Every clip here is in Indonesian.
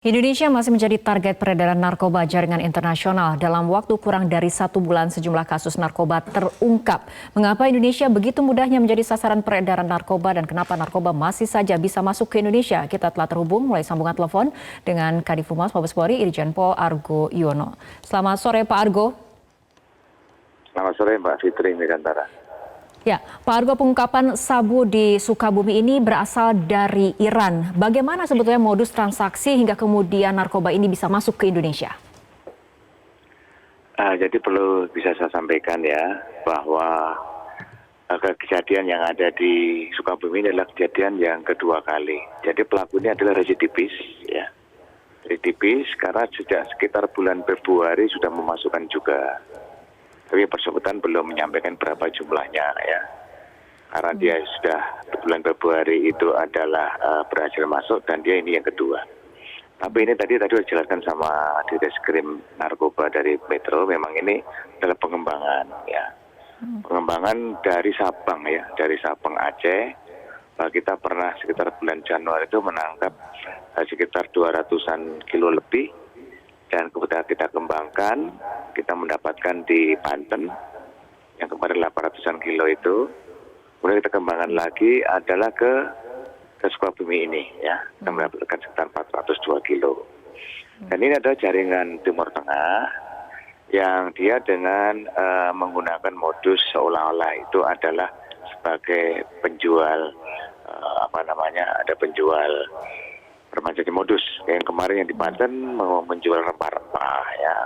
Indonesia masih menjadi target peredaran narkoba jaringan internasional. Dalam waktu kurang dari 1 bulan, sejumlah kasus narkoba terungkap. Mengapa Indonesia begitu mudahnya menjadi sasaran peredaran narkoba dan kenapa narkoba masih saja bisa masuk ke Indonesia? Kita telah terhubung melalui sambungan telepon dengan Kadif Humas Mabes Polri, Irjen Pol Argo Yuwono. Selamat sore, Pak Argo. Selamat sore, Mbak Fitri Megantara. Ya, Pak Argo, pengungkapan sabu di Sukabumi ini berasal dari Iran. Bagaimana sebetulnya modus transaksi hingga kemudian narkoba ini bisa masuk ke Indonesia? Jadi perlu bisa saya sampaikan ya, bahwa kejadian yang ada di Sukabumi ini adalah kejadian yang kedua kali. Jadi pelaku ini adalah residivis, ya. Residivis karena sejak sekitar bulan Februari sudah memasukkan juga. Tapi bersangkutan belum menyampaikan berapa jumlahnya ya. Karena dia sudah bulan Februari itu adalah berhasil masuk dan dia ini yang kedua. Tapi ini tadi sudah dijelaskan sama Ditreskrim Narkoba dari Metro, memang ini adalah pengembangan ya. Pengembangan dari Sabang ya, dari Sabang Aceh. Kita pernah sekitar bulan Januari itu menangkap sekitar 200-an kilo lebih. Dan kemudian kita kembangkan, kita mendapatkan di Banten yang kemarin 800-an kilo itu. Kemudian kita kembangkan lagi adalah ke Sukabumi ini ya, kita mendapatkan sekitar 402 kilo. Dan ini adalah jaringan Timur Tengah yang dia dengan menggunakan modus seolah-olah itu adalah sebagai penjual ada penjual bermacam modus. Yang kemarin yang di Banten menjual rempah-rempah ya.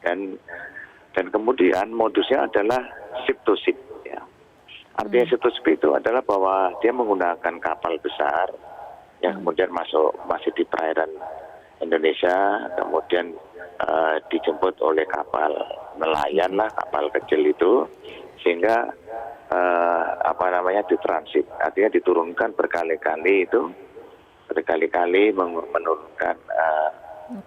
Dan kemudian modusnya adalah ship to ship ya. Artinya ship to ship itu adalah bahwa dia menggunakan kapal besar yang kemudian masih di perairan Indonesia, kemudian dijemput oleh kapal nelayan lah, kapal kecil itu, sehingga ditransit, artinya diturunkan berkali-kali itu. Berkali-kali menurunkan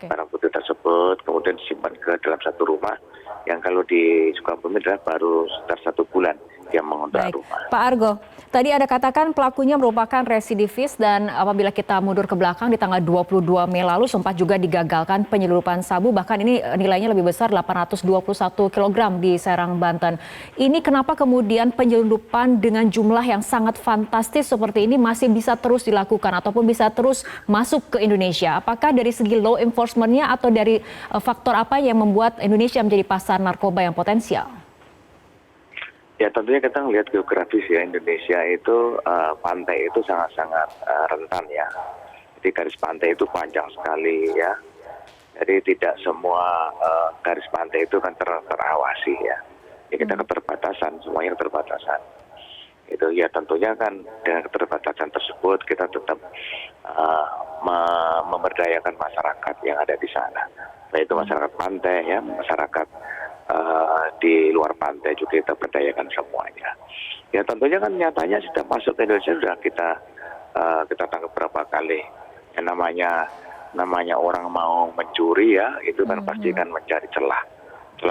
barang putih tersebut, kemudian disimpan ke dalam satu rumah yang kalau di Sukabumi adalah baru sekitar 1 bulan dia mengontrak rumah. Pak Argo, tadi ada katakan pelakunya merupakan residivis dan apabila kita mundur ke belakang di tanggal 22 Mei lalu sempat juga digagalkan penyelundupan sabu, bahkan ini nilainya lebih besar 821 kg di Serang, Banten. Ini kenapa kemudian penyelundupan dengan jumlah yang sangat fantastis seperti ini masih bisa terus dilakukan ataupun bisa terus masuk ke Indonesia? Apakah dari segi law enforcement-nya atau dari faktor apa yang membuat Indonesia menjadi pasar narkoba yang potensial? Ya tentunya kita melihat geografis ya, Indonesia itu pantai itu sangat-sangat rentan ya. Jadi garis pantai itu panjang sekali ya. Jadi tidak semua garis pantai itu kan terawasi ya. Jadi kita keterbatasan, semuanya keterbatasan. Itu ya tentunya kan dengan keterbatasan tersebut kita tetap memberdayakan masyarakat yang ada di sana. Baik itu masyarakat pantai ya, masyarakat di luar pantai juga kita berdayakan semuanya. Ya tentunya kan nyatanya sudah masuk ke Indonesia sudah kita tangkap berapa kali. Yang namanya orang mau mencuri ya, itu kan pasti kan mencari celah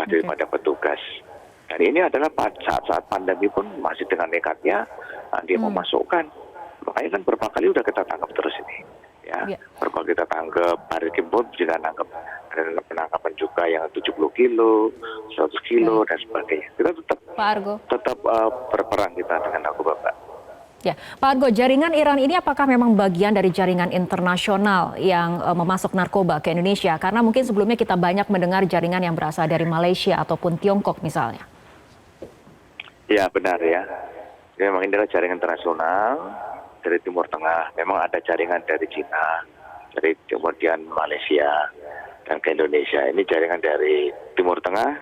daripada petugas. Dan ini adalah saat pandemi pun masih dengan nekatnya dia memasukkan. Makanya kan berapa kali udah kita tangkap terus ini. Ya, berapa kita tangkap, hari Kimpun juga tangkap, ada penangkapan juga yang 70 kilo, 100 kilo dan sebagainya. Kita tetap berperang kita dengan narkoba, Pak. Ya, Pak Argo, jaringan Iran ini apakah memang bagian dari jaringan internasional yang memasok narkoba ke Indonesia? Karena mungkin sebelumnya kita banyak mendengar jaringan yang berasal dari Malaysia ataupun Tiongkok misalnya. Ya, benar ya. Memang ini adalah jaringan internasional dari Timur Tengah. Memang ada jaringan dari Cina, dari kemudian Malaysia, dan ke Indonesia. Ini jaringan dari Timur Tengah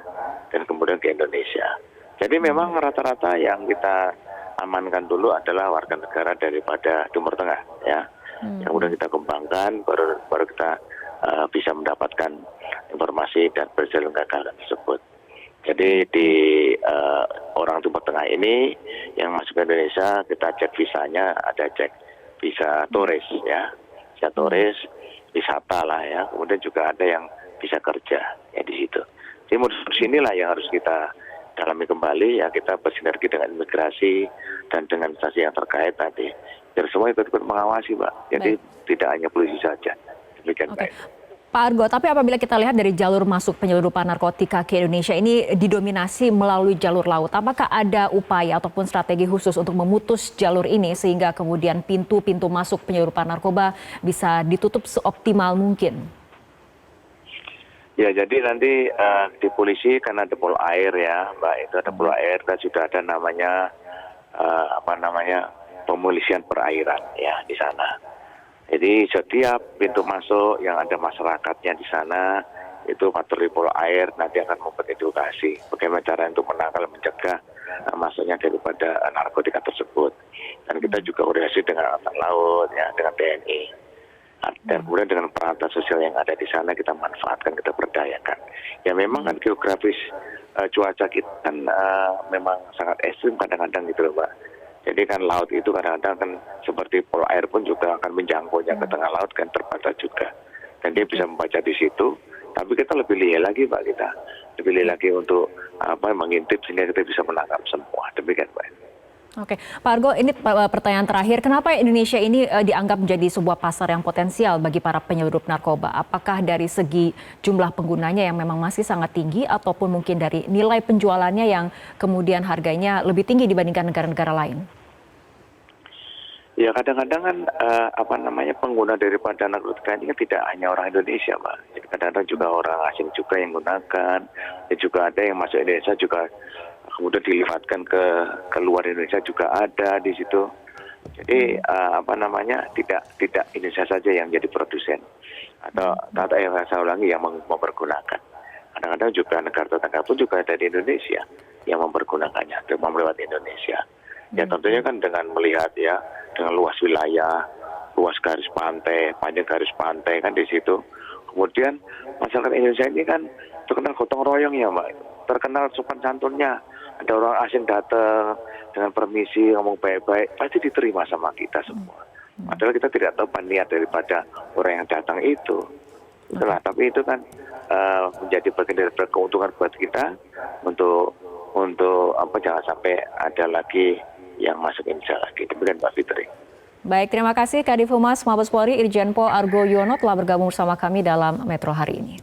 dan kemudian ke Indonesia. Jadi memang rata-rata yang kita amankan dulu adalah warga negara daripada Timur Tengah ya. Yang kemudian kita kembangkan baru kita bisa mendapatkan informasi dan berjalan gagalan tersebut. Jadi di orang Timur Tengah ini yang masuk ke Indonesia kita cek visanya, ada cek visa turis ya, visa turis, wisata lah ya. Kemudian juga ada yang bisa kerja ya di situ. Jadi modus inilah yang harus kita dalami kembali ya, kita bersinergi dengan imigrasi dan dengan instansi yang terkait tadi. Biar semua ikut-ikut mengawasi, Pak. Jadi tidak hanya polisi saja. Demikian, Oke. Mbak. Pak Argo, tapi apabila kita lihat dari jalur masuk penyelundupan narkotika ke Indonesia ini didominasi melalui jalur laut, apakah ada upaya ataupun strategi khusus untuk memutus jalur ini sehingga kemudian pintu-pintu masuk penyelundupan narkoba bisa ditutup seoptimal mungkin? Ya, jadi nanti di polisi kan ada pol air ya, Mbak. Itu ada pol air dan sudah ada namanya pemolisian perairan ya di sana. Jadi setiap pintu masuk yang ada masyarakatnya di sana itu patroli pol air nanti akan membuat edukasi bagaimana cara untuk menangkal mencegah masuknya daripada narkotika tersebut. Dan kita juga koordinasi dengan angkatan laut ya, dengan TNI. Dan kemudian dengan peralatan sosial yang ada di sana kita manfaatkan, kita berdayakan. Ya memang kan geografis cuaca kita kan memang sangat ekstrim kadang-kadang gitu loh, Mbak. Jadi kan laut itu kadang-kadang kan seperti pol air pun juga akan menjangkaunya ke tengah laut kan terbatas juga. Dan dia bisa membaca di situ, tapi kita lebih lihai lagi, Mbak, kita. Lebih lihai lagi untuk mengintip sehingga kita bisa menangkap semua. Demikian, Mbak. Oke, Pak Argo, ini pertanyaan terakhir. Kenapa Indonesia ini dianggap menjadi sebuah pasar yang potensial bagi para penyeludup narkoba? Apakah dari segi jumlah penggunanya yang memang masih sangat tinggi ataupun mungkin dari nilai penjualannya yang kemudian harganya lebih tinggi dibandingkan negara-negara lain? Ya kadang-kadang kan pengguna daripada narkotika ini kan tidak hanya orang Indonesia, Mbak. Jadi kadang-kadang juga orang asing juga yang menggunakan, dan juga ada yang masuk Indonesia juga kemudian dilifatkan ke luar Indonesia juga ada di situ. Jadi tidak Indonesia saja yang jadi produsen atau yang saya ulangi yang mempergunakan. Kadang-kadang juga negara tetangga pun juga ada di Indonesia yang mempergunakannya, melewati Indonesia. Ya tentunya kan dengan melihat ya dengan luas wilayah, luas garis pantai, panjang garis pantai kan di situ. Kemudian masyarakat Indonesia ini kan terkenal gotong royong ya, Mbak. Terkenal sopan santunnya. Ada orang asing datang dengan permisi ngomong baik-baik, pasti diterima sama kita semua. Padahal kita tidak tahu niat daripada orang yang datang itu. Itulah, tapi itu kan menjadi bagian dari keuntungan buat kita untuk jangan sampai ada lagi yang masuk Indonesia lagi. Demikian Mbak Fitri. Baik, terima kasih Kadif Humas Mabes Polri Irjen Pol Argo Yuwono telah bergabung bersama kami dalam Metro hari ini.